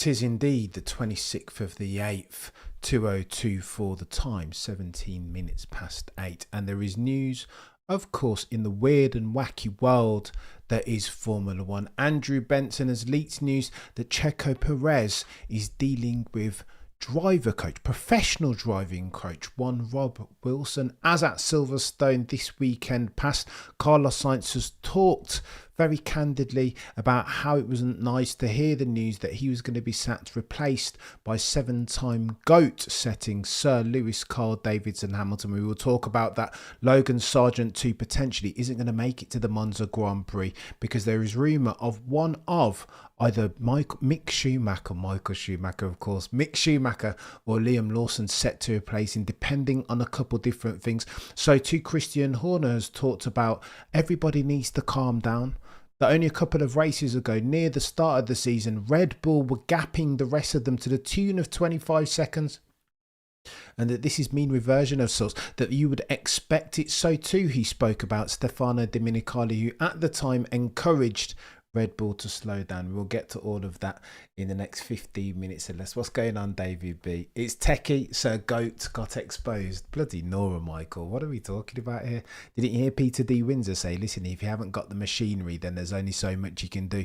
'Tis indeed the 26th of the 8th, 2:02 for the time, 17 minutes past 8. And there is news, of course, in the weird and wacky world that is Formula One. Andrew Benson has leaked news that Checo Perez is dealing with driver coach, professional driving coach, one Rob Wilson. As at Silverstone this weekend past, Carlos Sainz has talked very candidly about how it wasn't nice to hear the news that he was going to be sacked, replaced by seven-time GOAT setting Sir Lewis Carl Davidson Hamilton. We will talk about that. Logan Sargeant too potentially isn't going to make it to the Monza Grand Prix because there is rumour of one of either Mick Schumacher, Mick Schumacher or Liam Lawson set to replace him, depending on a couple different things. So too, Christian Horner has talked about everybody needs to calm down. That only a couple of races ago, near the start of the season, Red Bull were gapping the rest of them to the tune of 25 seconds. And that this is mean reversion of sorts, that you would expect it. So too, he spoke about Stefano Domenicali, who at the time encouraged Red Bull to slow down. We'll get to all of that in the next 15 minutes or less. What's going on, David B? It's techie, Sir GOAT got exposed. Bloody Nora, Michael. What are we talking about here? Didn't you hear Peter D. Windsor say, listen, if you haven't got the machinery, then there's only so much you can do.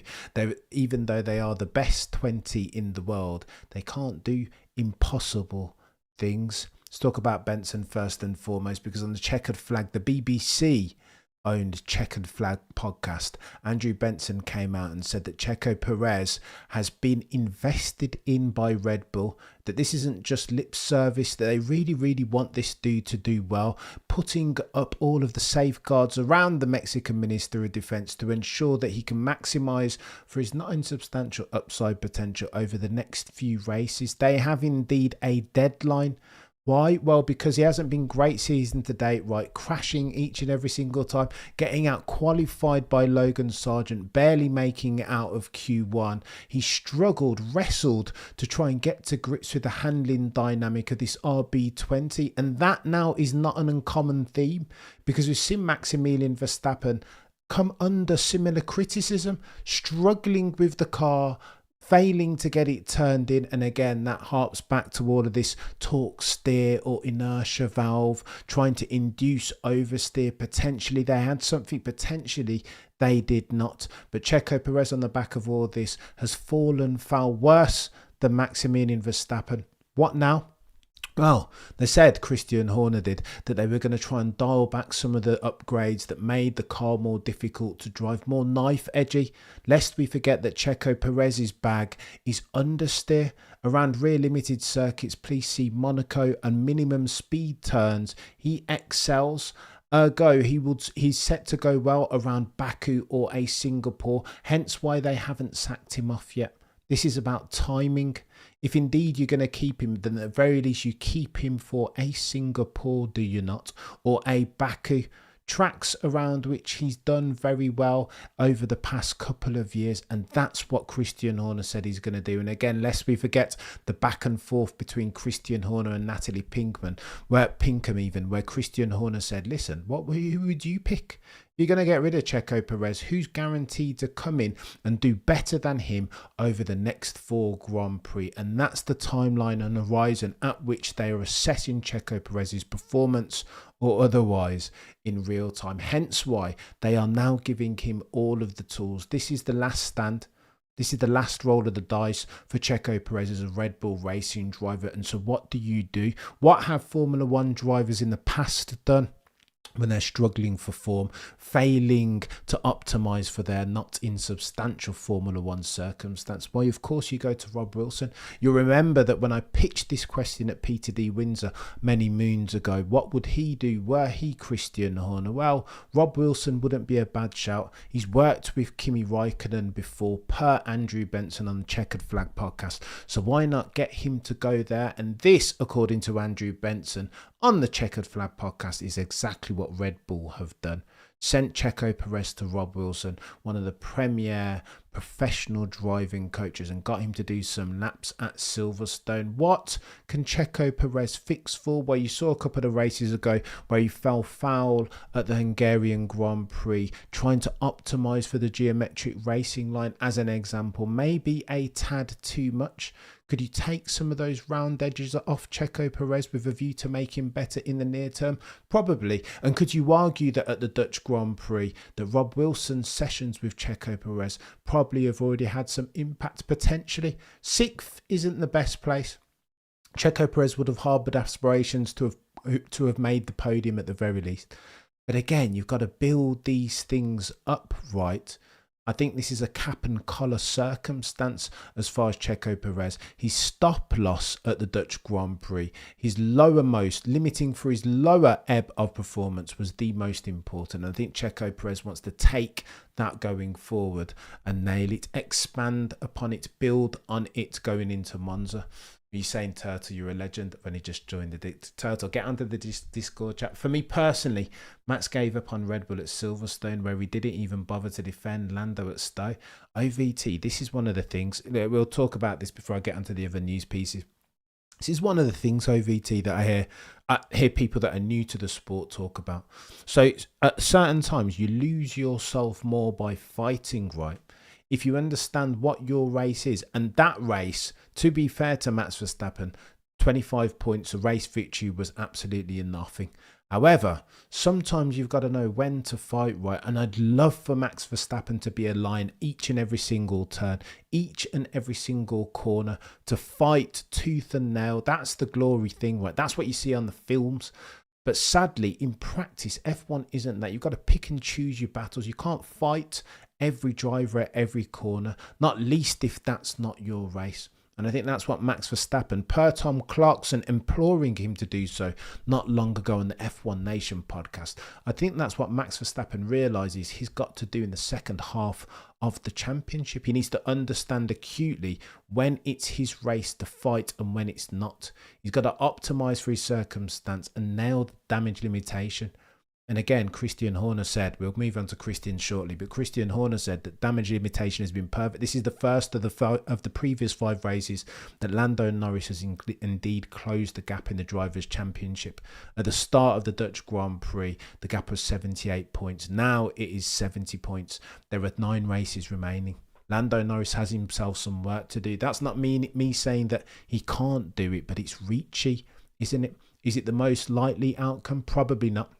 Even though they are the best 20 in the world, they can't do impossible things. Let's talk about Benson first and foremost, because on the checkered flag, the BBC owned Checkered Flag podcast, Andrew Benson came out and said that Checo Perez has been invested in by Red Bull, that this isn't just lip service, that they really want this dude to do well, putting up all of the safeguards around the Mexican Minister of Defense to ensure that he can maximise for his not insubstantial upside potential over the next few races. They have indeed a deadline. Why? Well, because he hasn't been great season to date, right? Crashing each and every single time, getting out qualified by Logan Sargeant, barely making it out of Q1. He struggled, wrestled to try and get to grips with the handling dynamic of this RB20. And that now is not an uncommon theme, because we've seen Maximilian Verstappen come under similar criticism, struggling with the car, failing to get it turned in. And again, that harps back to all of this torque steer or inertia valve, trying to induce oversteer. Potentially they had something, potentially they did not. But Checo Perez on the back of all this has fallen foul worse than Maximilian Verstappen. What now? Well, they said, Christian Horner did, that they were going to try and dial back some of the upgrades that made the car more difficult to drive, more knife edgy. Lest we forget that Checo Perez's bag is understeer. Around rear limited circuits, please see Monaco and minimum speed turns. He excels. Ergo, he's set to go well around Baku or a Singapore, hence why they haven't sacked him off yet. This is about timing. If indeed you're going to keep him, then at the very least you keep him for a Singapore, do you not? Or a Baku. Tracks around which he's done very well over the past couple of years, and that's what Christian Horner said he's going to do. And again, lest we forget the back and forth between Christian Horner and Natalie Pinkham, where Christian Horner said, listen, who would you pick? You're going to get rid of Checo Perez. Who's guaranteed to come in and do better than him over the next 4 Grand Prix? And that's the timeline and horizon at which they are assessing Checo Perez's performance or otherwise in real time. Hence why they are now giving him all of the tools. This is the last stand. This is the last roll of the dice for Checo Perez as a Red Bull racing driver. And so what do? What have Formula One drivers in the past done when they're struggling for form, failing to optimise for their not insubstantial Formula One circumstance? Why, of course, you go to Rob Wilson. You'll remember that when I pitched this question at Peter D. Windsor many moons ago, what would he do were he Christian Horner? Well, Rob Wilson wouldn't be a bad shout. He's worked with Kimi Raikkonen before, per Andrew Benson on the Checkered Flag podcast. So why not get him to go there? And this, according to Andrew Benson on the Checkered Flag podcast, is exactly what Red Bull have done. Sent Checo Perez to Rob Wilson, one of the premier professional driving coaches and got him to do some laps at Silverstone. What can Checo Perez fix for? Well, you saw a couple of races ago where he fell foul at the Hungarian Grand Prix, trying to optimise for the geometric racing line as an example. Maybe a tad too much. Could you take some of those round edges off Checo Perez with a view to make him better in the near term? Probably. And could you argue that at the Dutch Grand Prix, that Rob Wilson's sessions with Checo Perez probably have already had some impact potentially? Sixth isn't the best place. Checo Perez would have harboured aspirations to have made the podium at the very least. But again, you've got to build these things up right. I think this is a cap and collar circumstance as far as Checo Perez. His stop loss at the Dutch Grand Prix, his lowermost, limiting for his lower ebb of performance was the most important. I think Checo Perez wants to take that going forward and nail it, expand upon it, build on it going into Monza. Are you saying, Turtle, you're a legend? I've only just joined the Turtle, get onto the Discord chat. For me personally, Max gave up on Red Bull at Silverstone, where he didn't even bother to defend Lando at Stowe. OVT, this is one of the things, we'll talk about this before I get onto the other news pieces. This is one of the things, OVT, that I hear people that are new to the sport talk about. So at certain times, you lose yourself more by fighting, right? If you understand what your race is, and that race, to be fair to Max Verstappen, 25 points, a race victory was absolutely nothing. However, sometimes you've got to know when to fight right, and I'd love for Max Verstappen to be a lion each and every single turn, each and every single corner, to fight tooth and nail. That's the glory thing, right? That's what you see on the films. But sadly, in practice, F1 isn't that. You've got to pick and choose your battles. You can't fight every driver at every corner, not least if that's not your race. And I think that's what Max Verstappen, per Tom Clarkson imploring him to do so not long ago on the F1 Nation podcast, I think that's what Max Verstappen realises he's got to do in the second half of the championship. He needs to understand acutely when it's his race to fight and when it's not. He's got to optimise for his circumstance and nail the damage limitation. And again, Christian Horner said, we'll move on to Christian shortly, but Christian Horner said that damage limitation has been perfect. This is the first of the previous 5 races that Lando Norris has indeed closed the gap in the Drivers' Championship. At the start of the Dutch Grand Prix, the gap was 78 points. Now it is 70 points. There are 9 races remaining. Lando Norris has himself some work to do. That's not me saying that he can't do it, but it's reachy, isn't it? Is it the most likely outcome? Probably not.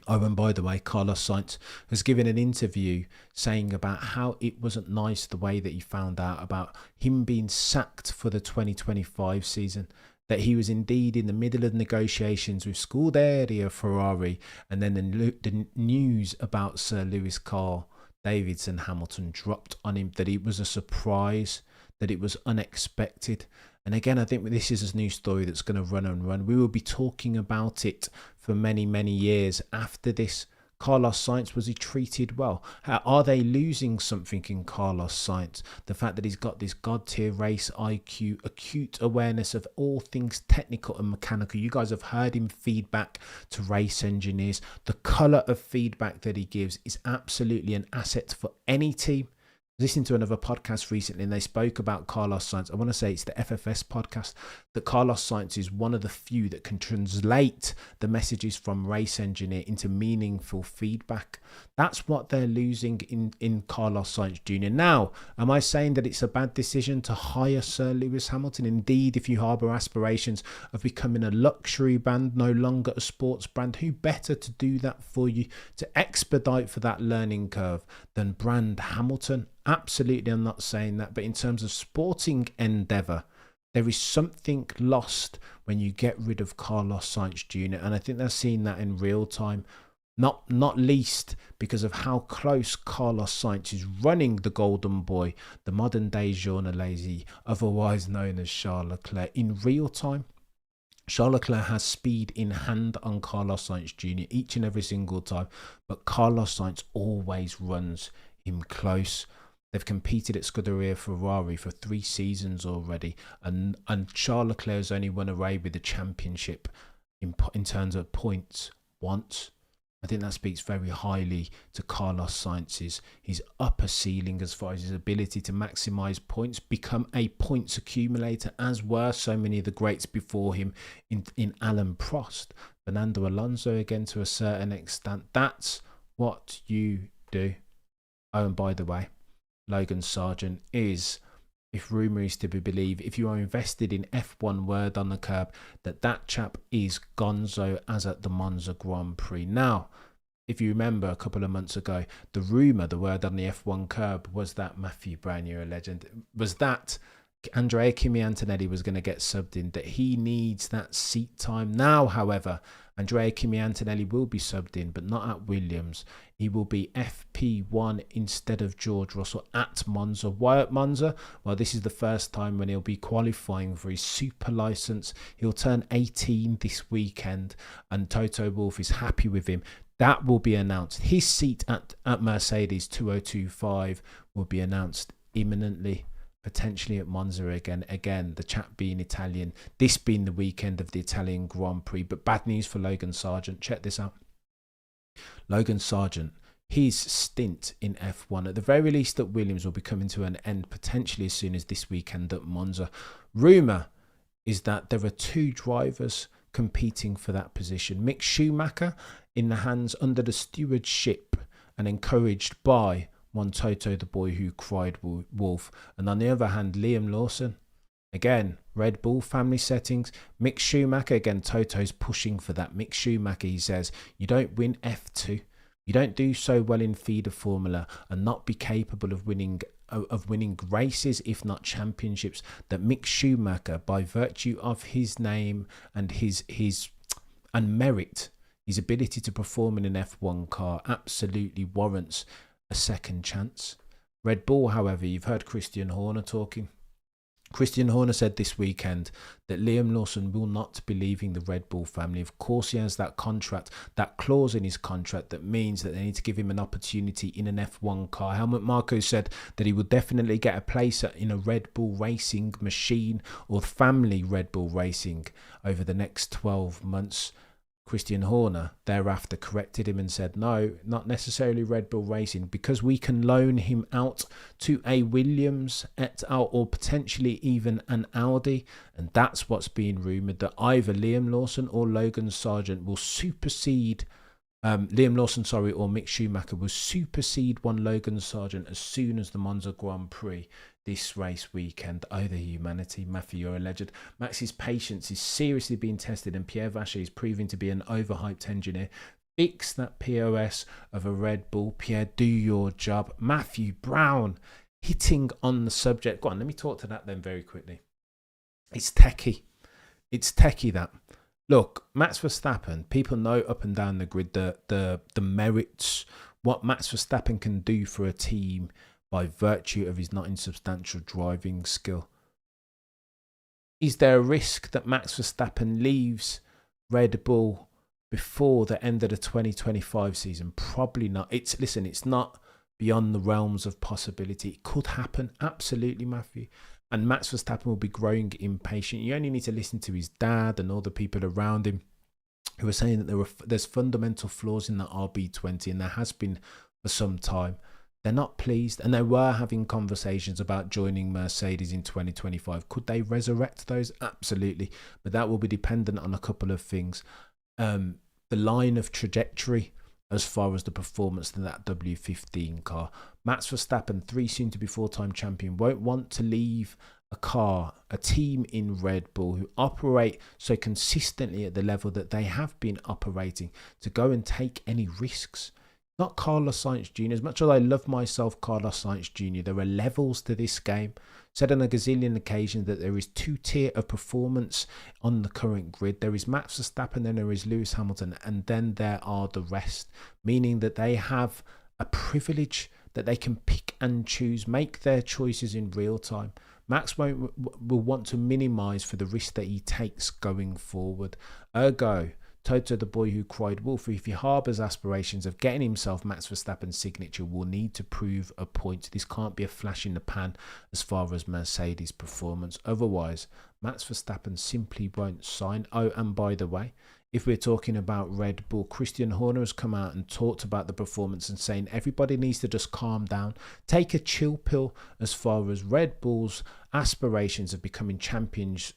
Oh, and by the way, Carlos Sainz has given an interview saying about how it wasn't nice the way that he found out about him being sacked for the 2025 season, that he was indeed in the middle of negotiations with Scuderia Ferrari, and then the news about Sir Lewis Carl Davidson Hamilton dropped on him, that it was a surprise, that it was unexpected. And again, I think this is a new story that's going to run and run. We will be talking about it for many, many years after this. Carlos Sainz, was he treated well? Are they losing something in Carlos Sainz? The fact that he's got this God-tier race IQ, acute awareness of all things technical and mechanical. You guys have heard him feedback to race engineers. The colour of feedback that he gives is absolutely an asset for any team. Listening to another podcast recently, and they spoke about Carlos Sainz. I want to say it's the FFS podcast, that Carlos Sainz is one of the few that can translate the messages from race engineer into meaningful feedback. That's what they're losing in Carlos Sainz Jr. Now, am I saying that it's a bad decision to hire Sir Lewis Hamilton? Indeed, if you harbour aspirations of becoming a luxury brand, no longer a sports brand, who better to do that for you, to expedite for that learning curve than brand Hamilton? Absolutely, I'm not saying that, but in terms of sporting endeavour, there is something lost when you get rid of Carlos Sainz Jr. And I think they're seeing that in real time, not least because of how close Carlos Sainz is running the Golden Boy, the modern day journalese, otherwise known as Charles Leclerc, in real time. Charles Leclerc has speed in hand on Carlos Sainz Jr. each and every single time, but Carlos Sainz always runs him close. They've competed at Scuderia Ferrari for 3 seasons already, and Charles Leclerc has only won away with the championship in terms of points once. I think that speaks very highly to Carlos Sainz's his upper ceiling as far as his ability to maximise points, become a points accumulator, as were so many of the greats before him in Alan Prost, Fernando Alonso again to a certain extent. That's what you do. Oh, and by the way, Logan Sargeant is, if rumour is to be believed, if you are invested in F1 word on the curb, that chap is gonzo as at the Monza Grand Prix. Now, if you remember a couple of months ago, the rumour, the word on the F1 curb was that Matthew Brown, you're a legend, was that Andrea Kimi Antonelli was going to get subbed in, that he needs that seat time. Now, however, Andrea Kimi Antonelli will be subbed in, but not at Williams. He will be FP1 instead of George Russell at Monza. Why at Monza? Well, this is the first time when he'll be qualifying for his super license. He'll turn 18 this weekend, and Toto Wolff is happy with him. That will be announced. His seat at Mercedes 2025 will be announced imminently. Potentially at Monza again, the chap being Italian, this being the weekend of the Italian Grand Prix. But bad news for Logan Sargeant. Check this out. Logan Sargeant, his stint in F1, at the very least at Williams, will be coming to an end potentially as soon as this weekend at Monza. Rumour is that there are two drivers competing for that position. Mick Schumacher, in the hands under the stewardship and encouraged by one Toto, the boy who cried wolf. And on the other hand, Liam Lawson, again, Red Bull family settings. Mick Schumacher, again, Toto's pushing for that. Mick Schumacher, he says, you don't win F2. You don't do so well in feeder formula and not be capable of winning races, if not championships. That Mick Schumacher, by virtue of his name and his merit, his ability to perform in an F1 car, absolutely warrants a second chance. Red Bull, however, you've heard Christian Horner talking. Christian Horner said this weekend that Liam Lawson will not be leaving the Red Bull family. Of course, he has that contract, that clause in his contract that means that they need to give him an opportunity in an F1 car. Helmut Marko said that he will definitely get a place in a Red Bull racing machine or family Red Bull racing over the next 12 months. Christian Horner thereafter corrected him and said, no, not necessarily Red Bull Racing, because we can loan him out to a Williams et al. Or potentially even an Audi. And that's what's being rumoured, that either Liam Lawson or Logan Sargeant will supersede or Mick Schumacher will supersede one Logan Sargeant as soon as the Monza Grand Prix this race weekend. Oh, the humanity. Matthew, you're a legend. Max's patience is seriously being tested, and Pierre Vacher is proving to be an overhyped engineer. Fix that POS of a Red Bull. Pierre, do your job. Matthew Brown hitting on the subject. Go on, let me talk to that then very quickly. It's techie. It's techie, that. Look, Max Verstappen, people know up and down the grid the merits, what Max Verstappen can do for a team by virtue of his not insubstantial driving skill. Is there a risk that Max Verstappen leaves Red Bull before the end of the 2025 season? Probably not. It's not beyond the realms of possibility. It could happen, absolutely, Matthew. And Max Verstappen will be growing impatient. You only need to listen to his dad and all the people around him who are saying that there's fundamental flaws in that RB20, and there has been for some time. They're not pleased, and they were having conversations about joining Mercedes in 2025. Could they resurrect those? Absolutely. But that will be dependent on a couple of things. The line of trajectory as far as the performance of that W15 car. Max Verstappen, 3 soon-to-be 4-time champion, won't want to leave a team in Red Bull who operate so consistently at the level that they have been operating to go and take any risks. Not Carlos Sainz Jr. As much as I love myself, Carlos Sainz Jr., there are levels to this game. Said on a gazillion occasions that there is 2 tier of performance on the current grid. There is Max Verstappen, then there is Lewis Hamilton, and then there are the rest. Meaning that they have a privilege that they can pick and choose, make their choices in real time. Max will want to minimise for the risk that he takes going forward. Ergo, Toto, the boy who cried wolf, if he harbours aspirations of getting himself Max Verstappen's signature, will need to prove a point. This can't be a flash in the pan as far as Mercedes' performance. Otherwise, Max Verstappen simply won't sign. Oh, and by the way, if we're talking about Red Bull. Christian Horner has come out and talked about the performance and saying everybody needs to just calm down, take a chill pill as far as Red Bull's aspirations of becoming champions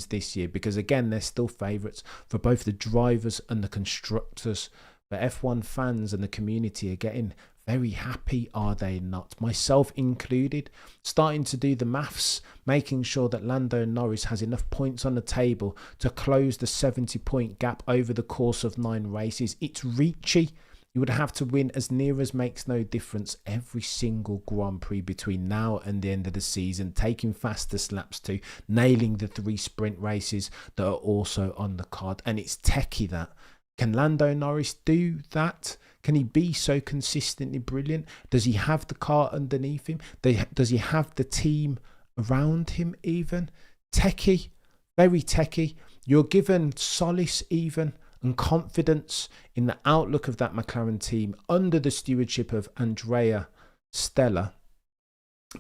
this year, because again, they're still favourites for both the drivers and the constructors. The F1 fans and the community are getting very happy, are they not? Myself included, starting to do the maths, making sure that Lando Norris has enough points on the table to close the 70-point gap over the course of 9 races. It's reachy. You would have to win as near as makes no difference every single Grand Prix between now and the end of the season, taking fastest laps to nailing the 3 sprint races that are also on the card. And it's techie that. Can Lando Norris do that? Can he be so consistently brilliant? Does he have the car underneath him? Does he have the team around him even? Techie, very techie. You're given solace even and confidence in the outlook of that McLaren team under the stewardship of Andrea Stella.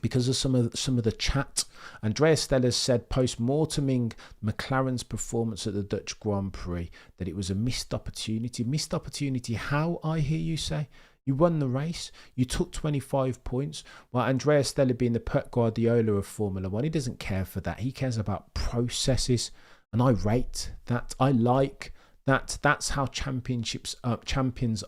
Because of some of the chat, Andrea Stella said post-morteming McLaren's performance at the Dutch Grand Prix that it was a missed opportunity. Missed opportunity, how, I hear you say? You won the race, you took 25 points. Well, Andrea Stella being the Pep Guardiola of Formula One, he doesn't care for that. He cares about processes, and I rate that. I like that. That's how champions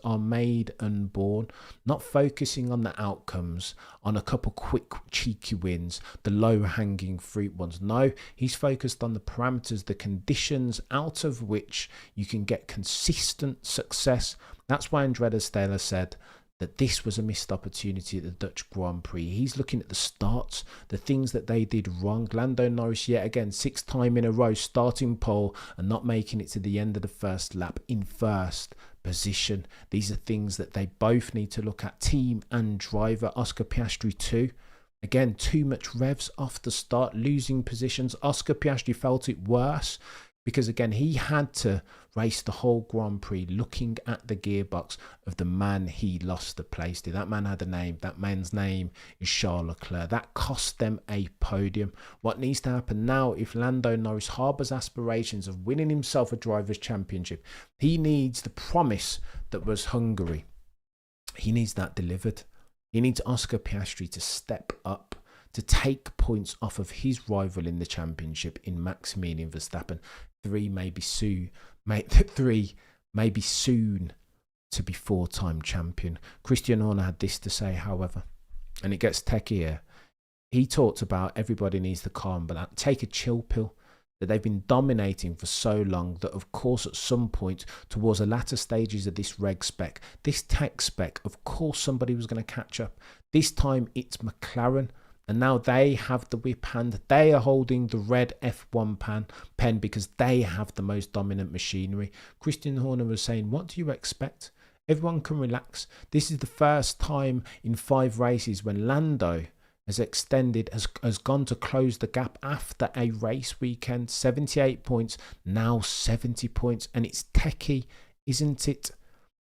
are made and born, not focusing on the outcomes, on a couple quick cheeky wins, the low-hanging fruit ones. No, he's focused on the parameters, the conditions out of which you can get consistent success. That's why Andrea Stella said that this was a missed opportunity at the Dutch Grand Prix. He's looking at the starts, the things that they did wrong. Lando Norris, yet again, 6th time in a row, starting pole and not making it to the end of the first lap in first position. These are things that they both need to look at, team and driver. Oscar Piastri too. Again, too much revs off the start, losing positions. Oscar Piastri felt it worse, because again, he had to race the whole Grand Prix looking at the gearbox of the man he lost the place to. That man had a name. That man's name is Charles Leclerc. That cost them a podium. What needs to happen now, if Lando Norris harbours aspirations of winning himself a Drivers' Championship, he needs the promise that was Hungary. He needs that delivered. He needs Oscar Piastri to step up, to take points off of his rival in the championship in Maximilian Verstappen. 3 maybe soon to be 4-time champion. Christian Horner had this to say, however, and it gets techier. He talked about everybody needs to calm, but take a chill pill. That they've been dominating for so long that, of course, at some point towards the latter stages of this reg spec, this tech spec, of course somebody was going to catch up. This time it's McLaren. And now they have the whip hand. They are holding the red F1 pen because they have the most dominant machinery. Christian Horner was saying, what do you expect? Everyone can relax. This is the first time in 5 races when Lando has gone to close the gap after a race weekend. 78 points, now 70 points. And it's techie, isn't it?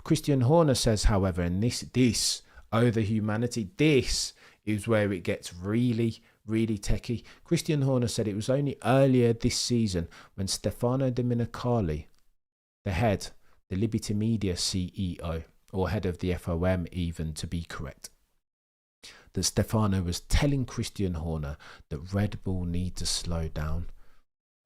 Christian Horner says, however, and this, oh, the humanity, this is where it gets really, really techie. Christian Horner said it was only earlier this season when Stefano Domenicali, the Liberty Media CEO, or head of the FOM even to be correct, that Stefano was telling Christian Horner that Red Bull need to slow down.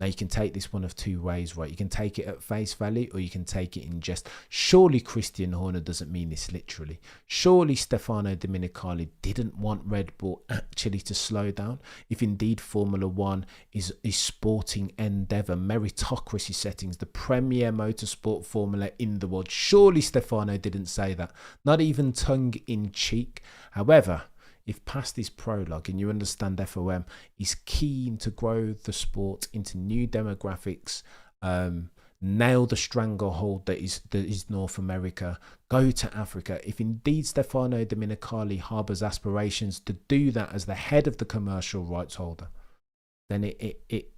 Now, you can take this one of 2 ways, right? You can take it at face value or you can take it in jest. Surely Christian Horner doesn't mean this literally. Surely Stefano Domenicali didn't want Red Bull actually to slow down. If indeed Formula One is sporting endeavour, meritocracy settings, the premier motorsport formula in the world. Surely Stefano didn't say that. Not even tongue in cheek. However, if past this prologue and you understand FOM is keen to grow the sport into new demographics, nail the stranglehold that is North America, go to Africa. If indeed Stefano Domenicali harbours aspirations to do that as the head of the commercial rights holder, then it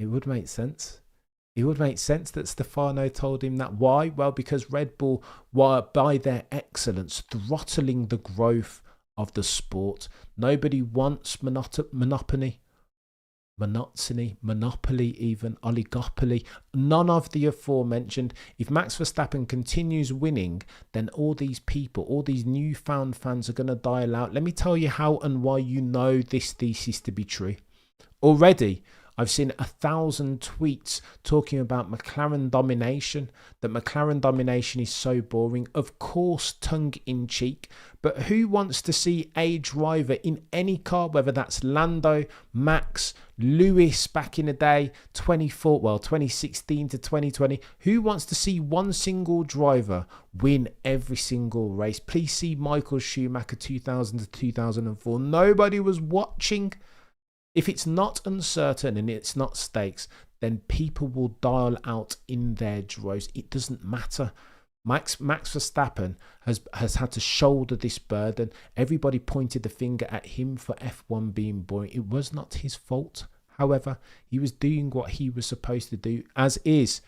would make sense. It would make sense that Stefano told him that. Why? Well, because Red Bull were, by their excellence, throttling the growth of the sport. Nobody wants monopoly. monopoly, even oligopoly, none of the aforementioned. If Max Verstappen continues winning, then all these people, all these newfound fans are going to dial out. Let me tell you how and why you know this thesis to be true. Already, I've seen 1,000 tweets talking about McLaren domination, that McLaren domination is so boring. Of course, tongue in cheek, but who wants to see a driver in any car, whether that's Lando, Max, Lewis back in the day, 2016 to 2020, who wants to see one single driver win every single race? Please see Michael Schumacher 2000 to 2004. Nobody was watching. If it's not uncertain and it's not stakes, then people will dial out in their droves. It doesn't matter. Max Verstappen has had to shoulder this burden. Everybody pointed the finger at him for F1 being boring. It was not his fault. However, he was doing what he was supposed to do, as is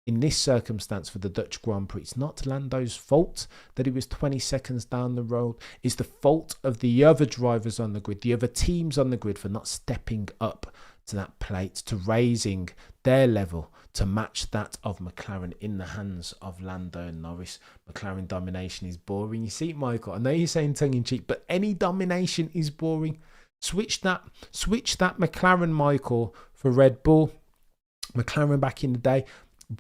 in this circumstance for the Dutch Grand Prix. It's not Lando's fault that he was 20 seconds down the road. It's the fault of the other drivers on the grid, the other teams on the grid, for not stepping up to that plate, to raising their level to match that of McLaren in the hands of Lando and Norris. McLaren domination is boring. You see, Michael, I know you're saying tongue-in-cheek, but any domination is boring. Switch that McLaren, Michael, for Red Bull. McLaren back in the day,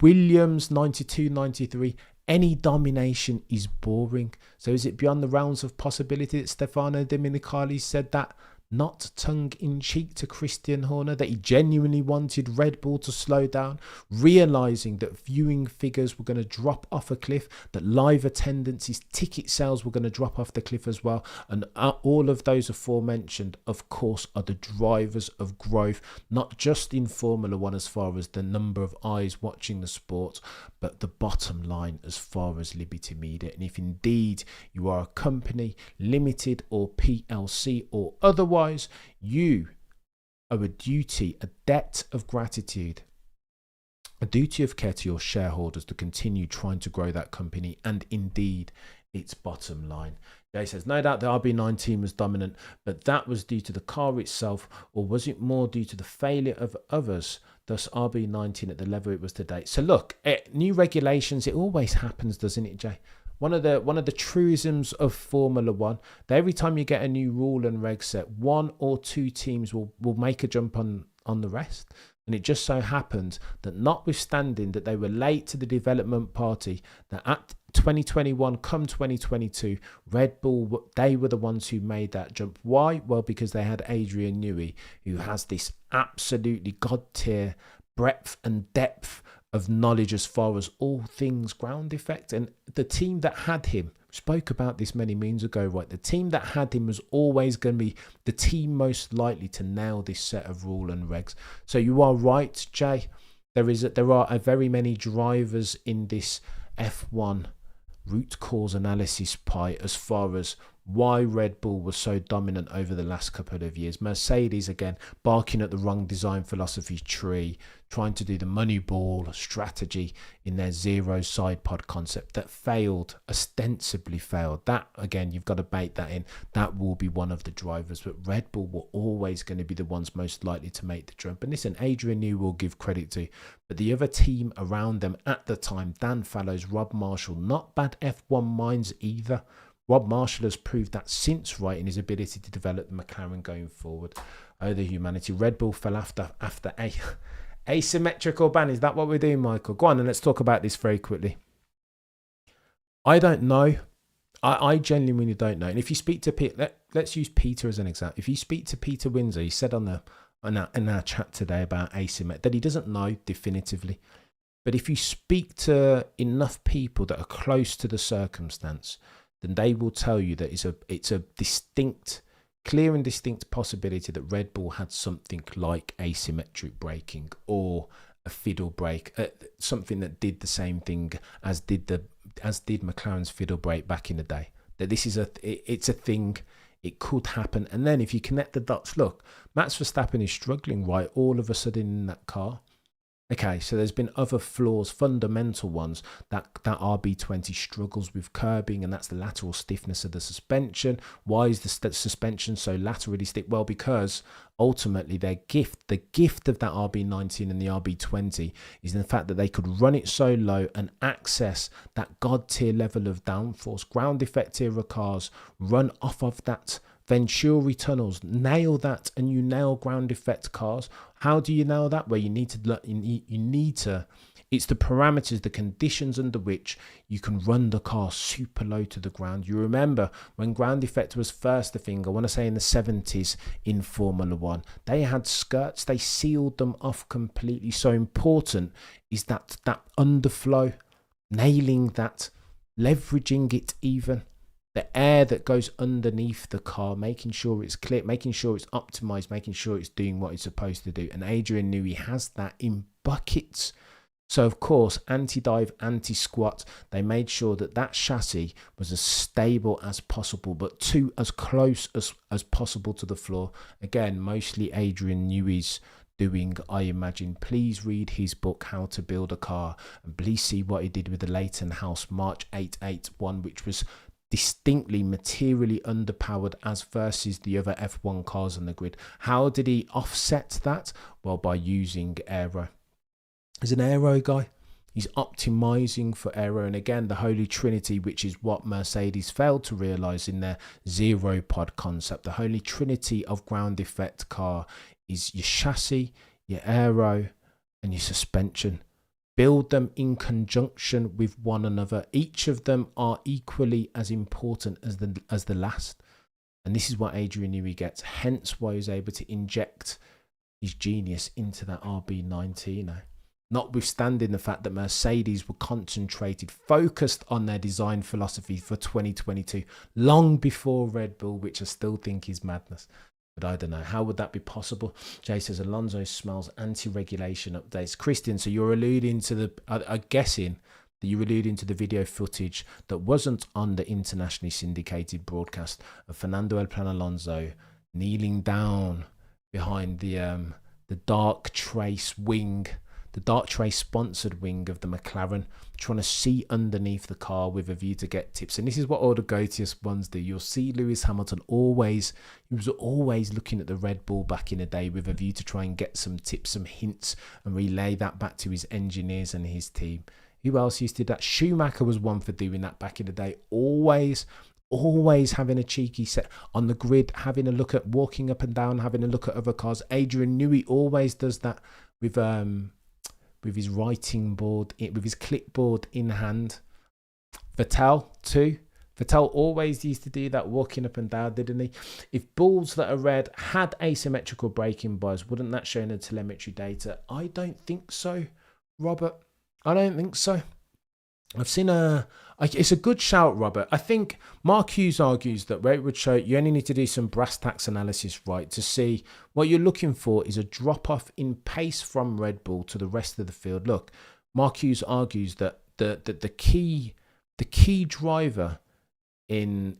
Williams 92, 93, any domination is boring. So is it beyond the realms of possibility that Stefano Domenicali said that, not tongue-in-cheek, to Christian Horner, that he genuinely wanted Red Bull to slow down, realising that viewing figures were going to drop off a cliff, that live attendances, ticket sales were going to drop off the cliff as well. And all of those aforementioned, of course, are the drivers of growth, not just in Formula One as far as the number of eyes watching the sport, but the bottom line as far as Liberty Media. And if indeed you are a company, limited or PLC or otherwise, you owe a duty, a debt of gratitude, a duty of care to your shareholders to continue trying to grow that company and indeed its bottom line. Jay says, no doubt the RB9 team was dominant, but that was due to the car itself, or was it more due to the failure of others, thus RB19 at the level it was today? So look, new regulations, it always happens, doesn't it, Jay? One of the truisms of Formula One, that every time you get a new rule and reg set, one or two teams will make a jump on the rest. And it just so happened that, notwithstanding that they were late to the development party, that at 2021 come 2022, Red Bull, they were the ones who made that jump. Why? Well, because they had Adrian Newey, who has this absolutely god tier breadth and depth of knowledge as far as all things ground effect. And the team that had him, spoke about this many moons ago, right? The team that had him was always going to be the team most likely to nail this set of rule and regs. So you are right, Jay. There are very many drivers in this F1 root cause analysis pie as far as why Red Bull was so dominant over the last couple of years. Mercedes, again, barking at the wrong design philosophy tree, trying to do the money ball strategy in their zero side pod concept that failed, ostensibly failed. That, again, you've got to bake that in. That will be one of the drivers, but Red Bull were always going to be the ones most likely to make the jump. And listen, Adrian Newey will give credit to, but the other team around them at the time, Dan Fallows, Rob Marshall, not bad F1 minds either. Rob Marshall has proved that since, right, in his ability to develop the McLaren going forward. Oh, the humanity. Red Bull fell after a asymmetrical ban. Is that what we're doing, Michael? Go on and let's talk about this very quickly. I don't know. I genuinely don't know. And if you speak to Peter, let's use Peter as an example. If you speak to Peter Windsor, he said in our chat today about asymmetry that he doesn't know definitively. But if you speak to enough people that are close to the circumstance, then they will tell you that it's a distinct, clear and distinct possibility that Red Bull had something like asymmetric braking or a fiddle brake, something that did the same thing as did McLaren's fiddle brake back in the day. That this is it's a thing, it could happen. And then if you connect the dots, look, Max Verstappen is struggling, right, all of a sudden in that car. Okay, so there's been other flaws, fundamental ones that RB20 struggles with curbing, and that's the lateral stiffness of the suspension. Why is the suspension so laterally stiff? Well, because ultimately the gift of that RB19 and the RB20 is in the fact that they could run it so low and access that god tier level of downforce. Ground effect era cars run off of that Venturi tunnels. Nail that, and you nail ground effect cars. How do you nail that? Well, you need to it's the parameters, the conditions under which you can run the car super low to the ground. You remember when ground effect was first a thing, I want to say in the 70s in Formula One, they had skirts, they sealed them off completely. So important is that underflow, nailing that, leveraging it even. The air that goes underneath the car, making sure it's clear, making sure it's optimized, making sure it's doing what it's supposed to do. And Adrian Newey has that in buckets. So, of course, anti-dive, anti-squat, they made sure that that chassis was as stable as possible, but as close as possible to the floor. Again, mostly Adrian Newey's doing, I imagine. Please read his book, How to Build a Car, and please see what he did with the Leighton House March 881, which was distinctly materially underpowered as versus the other F1 cars on the grid. How did he offset that? Well, by using aero. He's an aero guy. He's optimizing for aero. And again, the Holy Trinity, which is what Mercedes failed to realize in their zero pod concept. The Holy Trinity of ground effect car is your chassis, your aero, and your suspension. Build them in conjunction with one another. Each of them are equally as important as the last. And this is what Adrian Newey gets. Hence why he's able to inject his genius into that RB19. Notwithstanding the fact that Mercedes were concentrated, focused on their design philosophy for 2022, long before Red Bull, which I still think is madness. But I don't know. How would that be possible? Jay says, Alonso smells anti-regulation updates. Christian, so you're alluding to the... I'm guessing that you're alluding to the video footage that wasn't on the internationally syndicated broadcast of Fernando El Plan Alonso kneeling down behind the dark trace wing, the dark trace sponsored wing of the McLaren, trying to see underneath the car with a view to get tips. And this is what all the GOATiest ones do. You'll see Lewis Hamilton he was always looking at the Red Bull back in the day with a view to try and get some tips, some hints, and relay that back to his engineers and his team. Who else used to do that? Schumacher was one for doing that back in the day. Always having a cheeky set on the grid, having a look at walking up and down, having a look at other cars. Adrian Newey always does that with his writing board, with his clipboard in hand. Vettel too. Vettel always used to do that, walking up and down, didn't he? If balls that are red had asymmetrical braking bars, wouldn't that show in the telemetry data? I don't think so, Robert. I don't think so. I've seen it's a good shout, Robert. I think Mark Hughes argues that where it would show you only need to do some brass tacks analysis, right, to see what you're looking for is a drop off in pace from Red Bull to the rest of the field. Look, Mark Hughes argues that the key driver in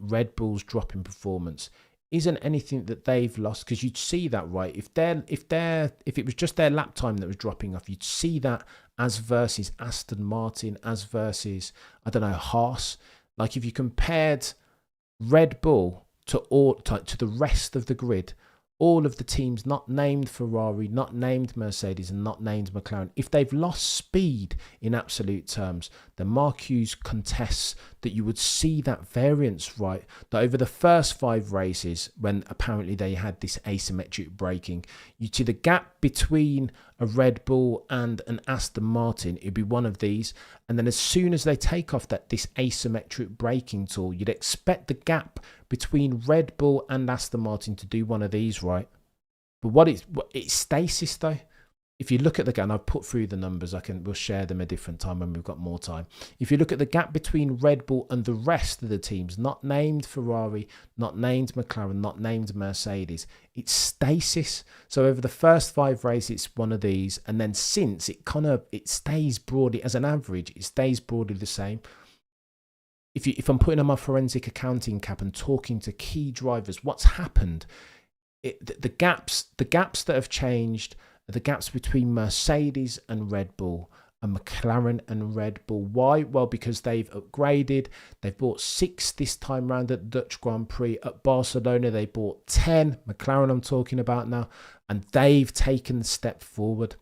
Red Bull's drop in performance isn't anything that they've lost, because you'd see that, right? If it was just their lap time that was dropping off, you'd see that as versus Aston Martin, as versus, I don't know, Haas. Like if you compared Red Bull to the rest of the grid, all of the teams not named Ferrari, not named Mercedes, and not named McLaren, if they've lost speed in absolute terms, then Mark Hughes contests that you would see that variance, right? That over the first 5 races, when apparently they had this asymmetric braking, you'd see the gap between a Red Bull and an Aston Martin, it'd be one of these. And then as soon as they take off this asymmetric braking tool, you'd expect the gap between Red Bull and Aston Martin to do one of these, right? But it's stasis though. If you look at the gap, and I've put through the numbers, we'll share them a different time when we've got more time. If you look at the gap between Red Bull and the rest of the teams, not named Ferrari, not named McLaren, not named Mercedes, it's stasis. So over the first 5 races, it's one of these, and then since it stays broadly as an average, it stays broadly the same. If I'm putting on my forensic accounting cap and talking to key drivers, what's happened the gaps that have changed are the gaps between Mercedes and Red Bull and McLaren and Red Bull. Why? Well, because they've upgraded. They've bought 6 this time round at the Dutch Grand Prix. At Barcelona, they bought 10. McLaren I'm talking about now. And they've taken the step forward.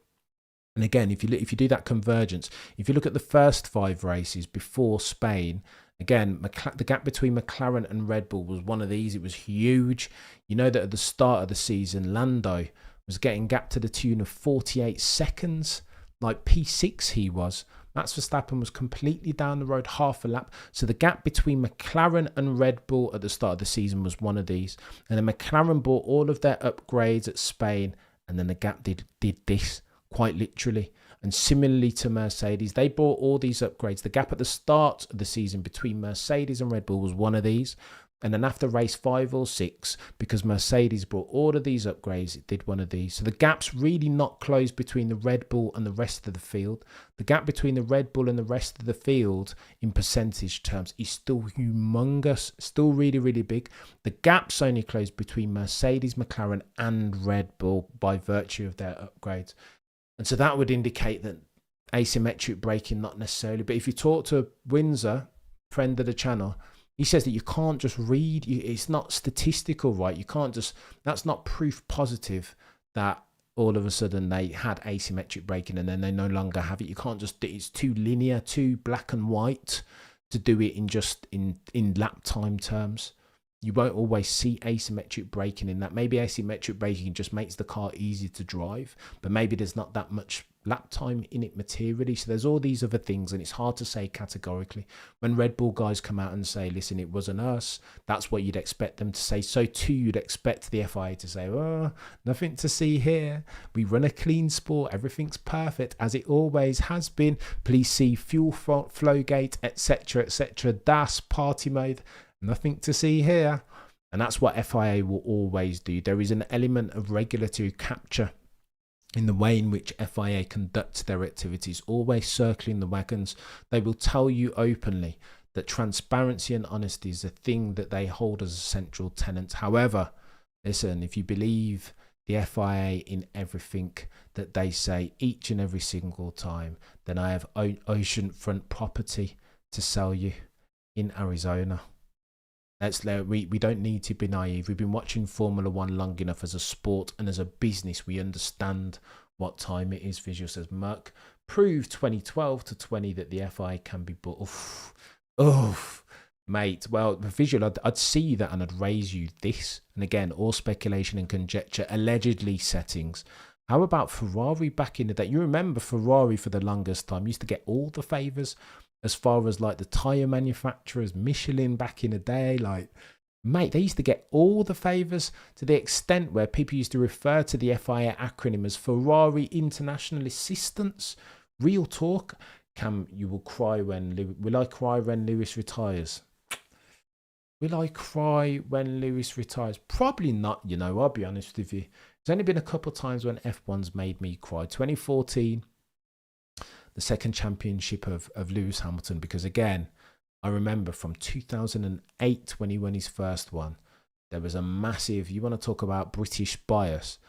And again, if you do that convergence, if you look at the first 5 races before Spain, again, the gap between McLaren and Red Bull was one of these. It was huge. You know that at the start of the season, Lando was getting gapped to the tune of 48 seconds. Like P6 he was. Max Verstappen was completely down the road, half a lap. So the gap between McLaren and Red Bull at the start of the season was one of these. And then McLaren bought all of their upgrades at Spain. And then the gap did this, quite literally. And similarly to Mercedes, they bought all these upgrades. The gap at the start of the season between Mercedes and Red Bull was one of these. And then after race 5 or 6, because Mercedes brought all of these upgrades, it did one of these. So the gap's really not closed between the Red Bull and the rest of the field. The gap between the Red Bull and the rest of the field in percentage terms is still humongous, still really, really big. The gap's only closed between Mercedes, McLaren and Red Bull by virtue of their upgrades. And so that would indicate that asymmetric braking, not necessarily. But if you talk to Windsor, friend of the channel, he says that you can't just read, it's not statistical, right? You can't just, that's not proof positive that all of a sudden they had asymmetric braking and then they no longer have it. You can't just, it's too linear, too black and white to do it in just in lap time terms. You won't always see asymmetric braking in that. Maybe asymmetric braking just makes the car easier to drive, but maybe there's not that much lap time in it materially. So there's all these other things, and it's hard to say categorically. When Red Bull guys come out and say, listen, it wasn't us, that's what you'd expect them to say. So too, you'd expect the FIA to say, oh, nothing to see here. We run a clean sport. Everything's perfect, as it always has been. Please see fuel flow gate, etc., etc. DAS, party mode. Nothing to see here. And that's what FIA will always do. There is an element of regulatory capture in the way in which FIA conduct their activities, always circling the wagons. They will tell you openly that transparency and honesty is a thing that they hold as a central tenet. However, listen, if you believe the FIA in everything that they say each and every single time, then I have oceanfront property to sell you in Arizona. We don't need to be naive. We've been watching Formula One long enough as a sport and as a business. We understand what time it is. Visual says Merck proved 2012 to 20 that the FIA can be bought. Oof, mate. Well, the Visual, I'd see that and I'd raise you this. And again, all speculation and conjecture, allegedly settings. How about Ferrari back in the day? You remember Ferrari for the longest time used to get all the favours. As far as like the tyre manufacturers, Michelin back in the day, like, mate, they used to get all the favours to the extent where people used to refer to the FIA acronym as Ferrari International Assistance. Real talk. Cam, you will cry when, will I cry when Lewis retires? Will I cry when Lewis retires? Probably not, you know, I'll be honest with you. There's only been a couple of times when F1's made me cry. 2014. The second championship of Lewis Hamilton, because again, I remember from 2008 when he won his first one, there was a massive, you want to talk about British bias,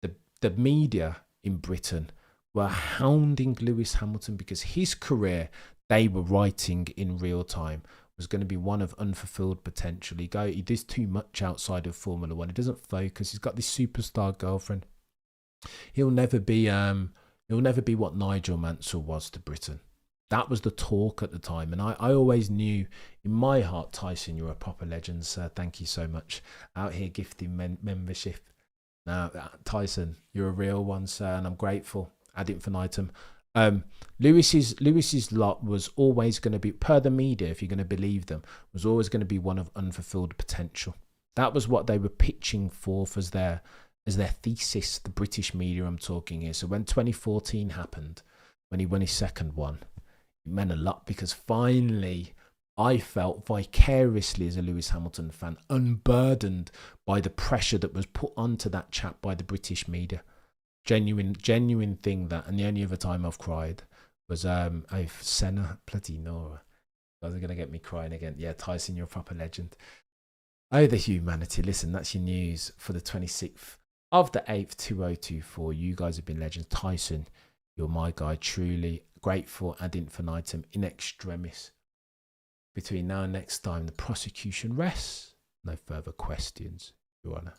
the media in Britain were hounding Lewis Hamilton because his career, they were writing in real time, was going to be one of unfulfilled potential. He does too much outside of Formula One. He doesn't focus. He's got this superstar girlfriend. He'll never be what Nigel Mansell was to Britain. That was the talk at the time. And I always knew in my heart, Tyson, you're a proper legend, sir. Thank you so much. Out here gifting membership. Now, Tyson, you're a real one, sir, and I'm grateful. Ad infinitum. Lewis's lot was always going to be, per the media, if you're going to believe them, was always going to be one of unfulfilled potential. That was what they were pitching forth as their thesis, the British media I'm talking here. So when 2014 happened, when he won his second one, it meant a lot because finally I felt vicariously as a Lewis Hamilton fan unburdened by the pressure that was put onto that chap by the British media. Genuine thing that, and the only other time I've cried was Senna, bloody Nora. You guys are going to get me crying again. Yeah, Tyson, you're a proper legend. Oh, the humanity. Listen, that's your news for the 26th of the 8th, 2024. You guys have been legends. Tyson, you're my guy. Truly grateful ad infinitum in extremis. Between now and next time, the prosecution rests. No further questions, Your Honour.